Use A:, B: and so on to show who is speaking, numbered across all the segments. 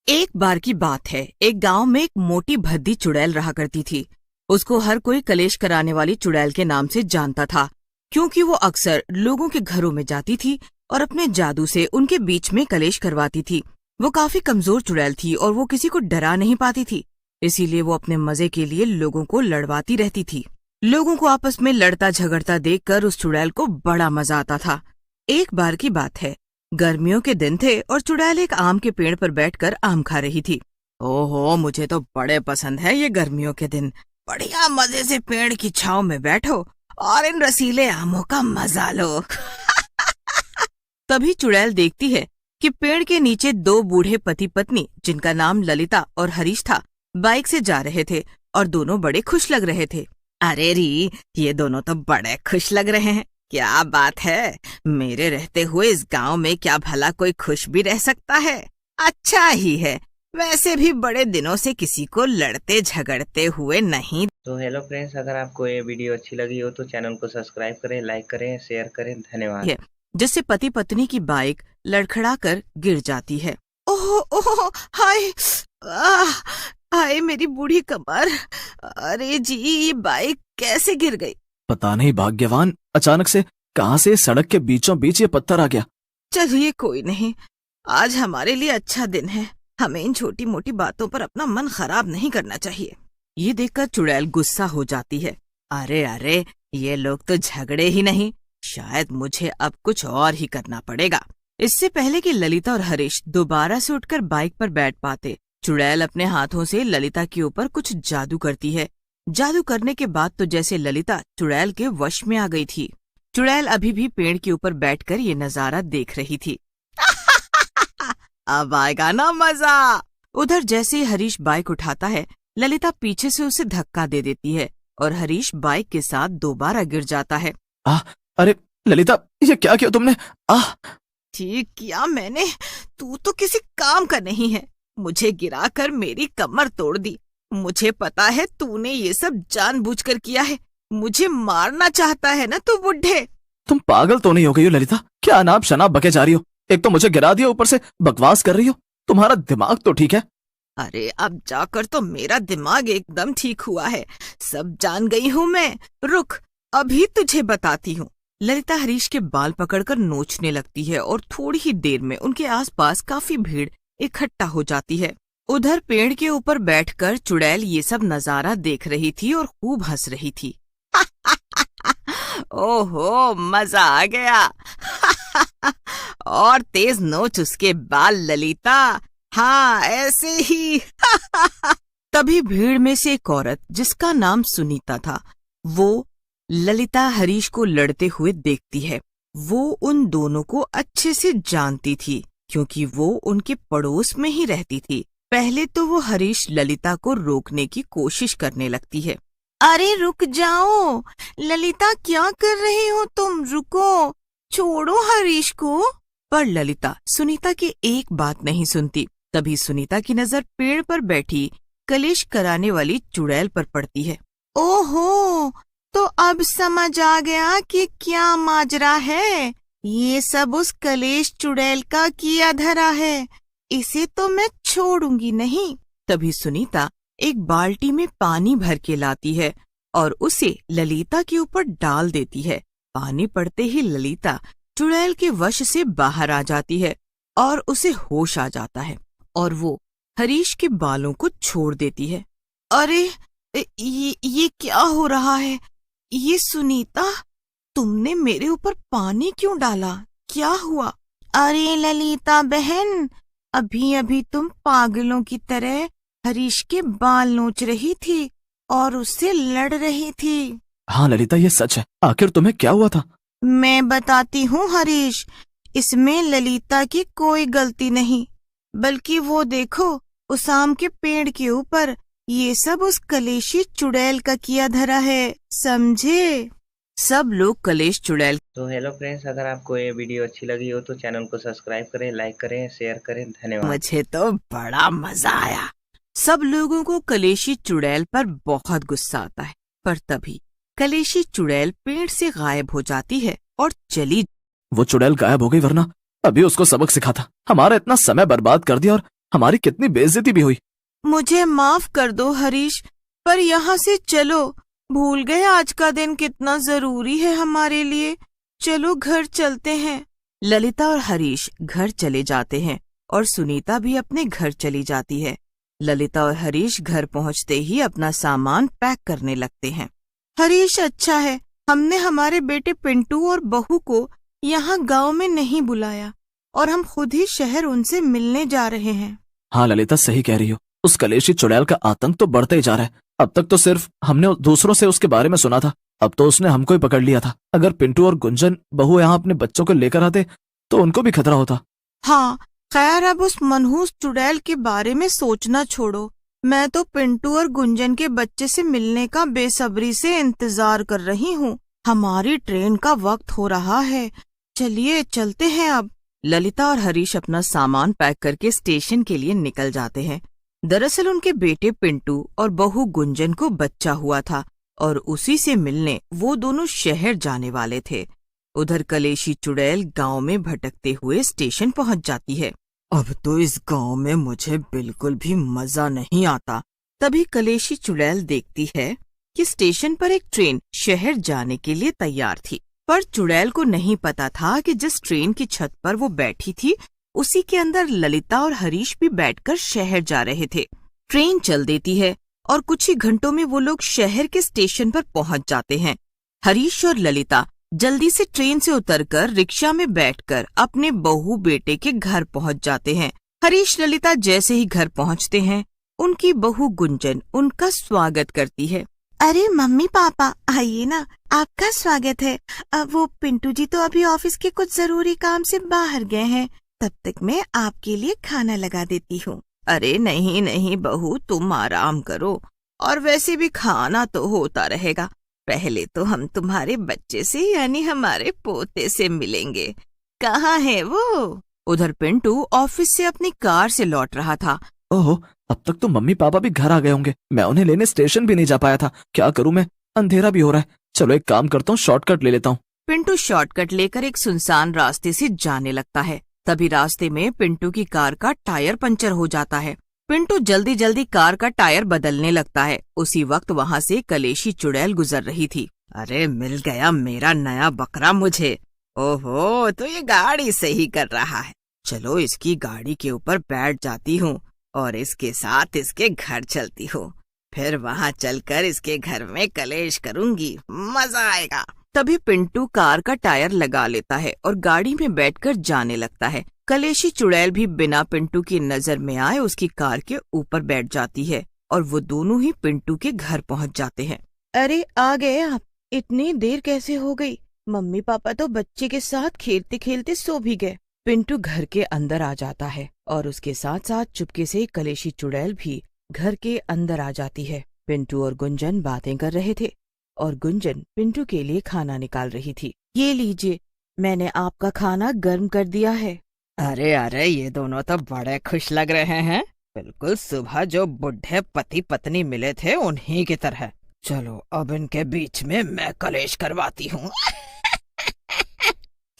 A: एक बार की बात है, एक गांव में एक मोटी भद्दी चुड़ैल रहा करती थी। उसको हर कोई कलेश कराने वाली चुड़ैल के नाम से जानता था, क्योंकि वो अक्सर लोगों के घरों में जाती थी और अपने जादू से उनके बीच में कलेश करवाती थी। वो काफी कमजोर चुड़ैल थी और वो किसी को डरा नहीं पाती थी, इसीलिए वो अपने मजे के लिए लोगों को लड़वाती रहती थी। लोगों को आपस में लड़ता झगड़ता देखकर उस चुड़ैल को बड़ा मजा आता था। एक बार की बात है, गर्मियों के दिन थे और चुड़ैल एक आम के पेड़ पर बैठकर आम खा रही थी। ओहो, मुझे तो बड़े पसंद है ये गर्मियों के दिन। बढ़िया मजे से पेड़ की छांव में बैठो और इन रसीले आमों का मजा लो। तभी चुड़ैल देखती है कि पेड़ के नीचे दो बूढ़े पति पत्नी, जिनका नाम ललिता और हरीश था, बाइक से जा रहे थे और दोनों बड़े खुश लग रहे थे। अरे री, ये दोनों तो बड़े खुश लग रहे हैं। क्या बात है, मेरे रहते हुए इस गांव में क्या भला कोई खुश भी रह सकता है? अच्छा ही है, वैसे भी बड़े दिनों से किसी को लड़ते झगड़ते हुए नहीं।
B: तो हेलो फ्रेंड्स, अगर आपको ये वीडियो अच्छी लगी हो तो चैनल को सब्सक्राइब करें, लाइक करें, शेयर करें। धन्यवाद।
A: जिससे पति पत्नी की बाइक लड़खड़ाकर गिर जाती है। ओह ओह, हाय, हाय मेरी बूढ़ी कमर। अरे जी, ये बाइक कैसे गिर गई?
C: पता नहीं भाग्यवान, अचानक से कहां से सड़क के बीचों बीच ये पत्थर आ गया।
A: चलिए कोई नहीं, आज हमारे लिए अच्छा दिन है। हमें इन छोटी मोटी बातों पर अपना मन खराब नहीं करना चाहिए। ये देखकर चुड़ैल गुस्सा हो जाती है। अरे अरे, ये लोग तो झगड़े ही नहीं, शायद मुझे अब कुछ और ही करना पड़ेगा। इससे पहले कि ललिता और हरीश दोबारा से उठकर बाइक पर बैठ पाते, चुड़ैल अपने हाथों से ललिता के ऊपर कुछ जादू करती है। जादू करने के बाद तो जैसे ललिता चुड़ैल के वश में आ गई थी। चुड़ैल अभी भी पेड़ के ऊपर बैठकर ये नजारा देख रही थी। अब आएगा ना मजा। उधर जैसे ही हरीश बाइक उठाता है, ललिता पीछे से उसे धक्का दे देती है और हरीश बाइक के साथ दोबारा गिर जाता है।
C: अरे ललिता, ये क्या किया तुमने?
A: ठीक किया मैंने, तू तो किसी काम का नहीं है। मुझे गिराकर मेरी कमर तोड़ दी। मुझे पता है तूने ये सब जानबूझकर किया है। मुझे मारना चाहता है ना तू बुड्ढे।
C: तुम पागल तो नहीं हो गई हो ललिता? क्या अनाप शनाप बके जा रही हो? एक तो मुझे गिरा दिया, ऊपर से बकवास कर रही हो। तुम्हारा दिमाग तो ठीक है?
A: अरे अब जाकर तो मेरा दिमाग एकदम ठीक हुआ है। सब जान गई हूँ मैं। रुक, अभी तुझे बताती हूँ। ललिता हरीश के बाल पकड़कर नोचने लगती है और थोड़ी ही देर में उनके आसपास काफी भीड़ इकट्ठा हो जाती है। उधर पेड़ के ऊपर बैठकर चुड़ैल ये सब नजारा देख रही थी और खूब हंस रही थी। ओहो, मजा आ गया। और तेज नोच उसके बाल ललिता। हाँ, ऐसे ही। तभी भीड़ में से एक औरत, जिसका नाम सुनीता था, वो ललिता हरीश को लड़ते हुए देखती है। वो उन दोनों को अच्छे से जानती थी, क्योंकि वो उनके पड़ोस में ही रहती थी। पहले तो वो हरीश ललिता को रोकने की कोशिश करने लगती है। अरे रुक जाओ ललिता, क्या कर रही हो तुम? रुको, छोड़ो हरीश को। पर ललिता सुनीता की एक बात नहीं सुनती। तभी सुनीता की नजर पेड़ पर बैठी कलेश कराने वाली चुड़ैल पर पड़ती है। ओहो, तो अब समझ आ गया कि क्या माजरा है। ये सब उस कलेश चुड़ैल का किया धरा है। इसे तो मैं छोड़ूंगी नहीं। तभी सुनीता एक बाल्टी में पानी भर के लाती है और उसे ललिता के ऊपर डाल देती है। पानी पड़ते ही ललिता चुड़ैल के वश से बाहर आ जाती है और उसे होश आ जाता है और वो हरीश के बालों को छोड़ देती है। अरे ये क्या हो रहा है? ये सुनीता, तुमने मेरे ऊपर पानी क्यों डाला? क्या हुआ? अरे ललिता बहन, अभी अभी तुम पागलों की तरह हरीश के बाल नोच रही थी और उससे लड़ रही थी।
C: हाँ ललिता, ये सच है। आखिर तुम्हें क्या हुआ था?
A: मैं बताती हूँ हरीश, इसमें ललिता की कोई गलती नहीं, बल्कि वो देखो, उस आम के पेड़ के ऊपर ये सब उस कलेशी चुड़ैल का किया धरा है, समझे? सब लोग कलेश चुड़ैल।
B: तो हेलो फ्रेंड्स, अगर आपको ये वीडियो अच्छी लगी हो तो चैनल को सब्सक्राइब करें, लाइक करें, शेयर करें। धन्यवाद।
A: मुझे तो बड़ा मजा आया। सब लोगों को कलेशी चुड़ैल पर बहुत गुस्सा आता है, पर तभी कलेशी चुड़ैल पेड़ से गायब हो जाती है और चली।
C: वो चुड़ैल गायब हो गई, वरना अभी उसको सबक सिखाता। हमारा इतना समय बर्बाद कर दिया और हमारी कितनी बेइज्जती भी हुई।
A: मुझे माफ कर दो हरीश, पर यहाँ से चलो। भूल गए आज का दिन कितना जरूरी है हमारे लिए। चलो घर चलते हैं। ललिता और हरीश घर चले जाते हैं और सुनीता भी अपने घर चली जाती है। ललिता और हरीश घर पहुंचते ही अपना सामान पैक करने लगते हैं। हरीश, अच्छा है हमने हमारे बेटे पिंटू और बहू को यहाँ गांव में नहीं बुलाया और हम खुद ही शहर उनसे मिलने जा रहे हैं।
C: हाँ ललिता, सही कह रही हो। उस कलेशी चुड़ैल का आतंक तो बढ़ता ही जा रहा है। अब तक तो सिर्फ हमने दूसरों से उसके बारे में सुना था, अब तो उसने हमको ही पकड़ लिया था। अगर पिंटू और गुंजन बहू यहाँ अपने बच्चों को लेकर आते तो उनको भी खतरा होता।
A: हाँ, खैर अब उस मनहूस चुड़ैल के बारे में सोचना छोड़ो। मैं तो पिंटू और गुंजन के बच्चे से मिलने का बेसब्री से इंतजार कर रही हूँ। हमारी ट्रेन का वक्त हो रहा है, चलिए चलते हैं अब। ललिता और हरीश अपना सामान पैक करके स्टेशन के लिए निकल जाते हैं। दरअसल उनके बेटे पिंटू और बहू गुंजन को बच्चा हुआ था और उसी से मिलने वो दोनों शहर जाने वाले थे। उधर कलेशी चुड़ैल गांव में भटकते हुए स्टेशन पहुंच जाती है। अब तो इस गांव में मुझे बिल्कुल भी मजा नहीं आता। तभी कलेशी चुड़ैल देखती है कि स्टेशन पर एक ट्रेन शहर जाने के लिए तैयार थी, पर चुड़ैल को नहीं पता था कि जिस ट्रेन की छत पर वो बैठी थी उसी के अंदर ललिता और हरीश भी बैठकर शहर जा रहे थे। ट्रेन चल देती है और कुछ ही घंटों में वो लोग शहर के स्टेशन पर पहुंच जाते हैं। हरीश और ललिता जल्दी से ट्रेन से उतरकर रिक्शा में बैठकर अपने बहू बेटे के घर पहुंच जाते हैं। हरीश ललिता जैसे ही घर पहुंचते हैं, उनकी बहू गुंजन उनका स्वागत करती है। अरे मम्मी पापा आइए ना, आपका स्वागत है। अब वो पिंटू जी तो अभी ऑफिस के कुछ जरूरी काम से बाहर गए हैं, तब तक मैं आपके लिए खाना लगा देती हूँ। अरे नहीं नहीं बहू, तुम आराम करो, और वैसे भी खाना तो होता रहेगा। पहले तो हम तुम्हारे बच्चे से यानी हमारे पोते से मिलेंगे। कहाँ है वो? उधर पिंटू ऑफिस से अपनी कार से लौट रहा था।
C: ओहो, अब तक तो मम्मी पापा भी घर आ गए होंगे। मैं उन्हें लेने स्टेशन भी नहीं जा पाया था। क्या करूं मैं, अंधेरा भी हो रहा है। चलो एक काम करता हूँ, शॉर्टकट ले लेता हूँ।
A: पिंटू शॉर्टकट लेकर एक सुनसान रास्ते से जाने लगता है। तभी रास्ते में पिंटू की कार का टायर पंचर हो जाता है। पिंटू जल्दी जल्दी कार का टायर बदलने लगता है। उसी वक्त वहाँ से कलेशी चुड़ैल गुजर रही थी। अरे मिल गया मेरा नया बकरा मुझे। ओहो, तो ये गाड़ी सही कर रहा है। चलो इसकी गाड़ी के ऊपर बैठ जाती हूँ और इसके साथ इसके घर चलती हूँ। फिर वहाँ चलकर इसके घर में कलेश करूंगी, मजा आएगा। तभी पिंटू कार का टायर लगा लेता है और गाड़ी में बैठकर जाने लगता है। कलेशी चुड़ैल भी बिना पिंटू की नजर में आए उसकी कार के ऊपर बैठ जाती है और वो दोनों ही पिंटू के घर पहुंच जाते हैं। अरे आ गए आप, इतनी देर कैसे हो गई? मम्मी पापा तो बच्चे के साथ खेलते खेलते सो भी गए। पिंटू घर के अंदर आ जाता है और उसके साथ साथ चुपके से कलेशी चुड़ैल भी घर के अंदर आ जाती है। पिंटू और गुंजन बातें कर रहे थे और गुंजन पिंटू के लिए खाना निकाल रही थी। ये लीजिए, मैंने आपका खाना गर्म कर दिया है। अरे अरे, ये दोनों तो बड़े खुश लग रहे हैं, बिल्कुल सुबह जो बुढ़े पति पत्नी मिले थे उन्हीं की तरह। चलो अब इनके बीच में मैं कलेश करवाती हूँ।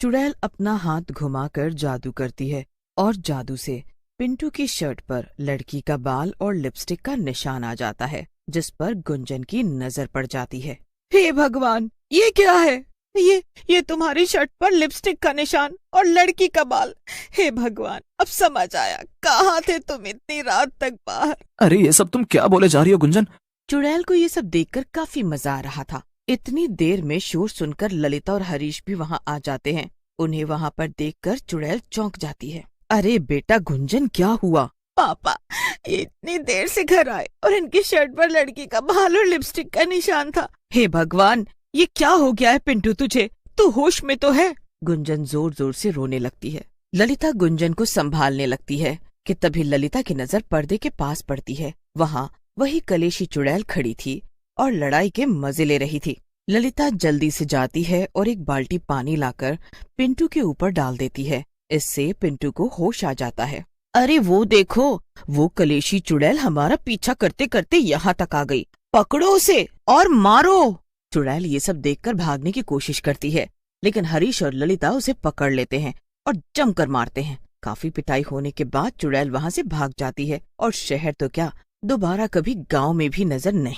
A: चुड़ैल अपना हाथ घुमाकर जादू करती है और जादू से पिंटू की शर्ट पर लड़की का बाल और लिपस्टिक का निशान आ जाता है, जिस पर गुंजन की नजर पड़ जाती है। हे भगवान, ये क्या है? ये तुम्हारी शर्ट पर लिपस्टिक का निशान और लड़की का बाल। हे भगवान, अब समझ आया, कहाँ थे तुम इतनी रात तक बाहर?
C: अरे ये सब तुम क्या बोले जा रही हो गुंजन?
A: चुड़ैल को ये सब देखकर काफी मजा आ रहा था। इतनी देर में शोर सुनकर ललिता और हरीश भी वहाँ आ जाते हैं। उन्हें वहाँ पर देखकर चुड़ैल चौंक जाती है। अरे बेटा गुंजन, क्या हुआ? पापा, इतनी देर से घर आए और इनकी शर्ट पर लड़की का बाल और लिपस्टिक का निशान था। हे भगवान, ये क्या हो गया है पिंटू तुझे? तू होश में तो है? गुंजन जोर जोर से रोने लगती है। ललिता गुंजन को संभालने लगती है कि तभी ललिता की नजर पर्दे के पास पड़ती है। वहाँ वही कलेशी चुड़ैल खड़ी थी और लड़ाई के मजे ले रही थी। ललिता जल्दी से जाती है और एक बाल्टी पानी लाकर पिंटू के ऊपर डाल देती है। इससे पिंटू को होश आ जाता है। अरे वो देखो, वो कलेशी चुड़ैल हमारा पीछा करते करते यहाँ तक आ गई। पकड़ो उसे और मारो। चुड़ैल ये सब देखकर भागने की कोशिश करती है, लेकिन हरीश और ललिता उसे पकड़ लेते हैं और जमकर मारते हैं। काफी पिटाई होने के बाद चुड़ैल वहाँ से भाग जाती है और शहर तो क्या, दोबारा कभी गांव में भी नजर नहीं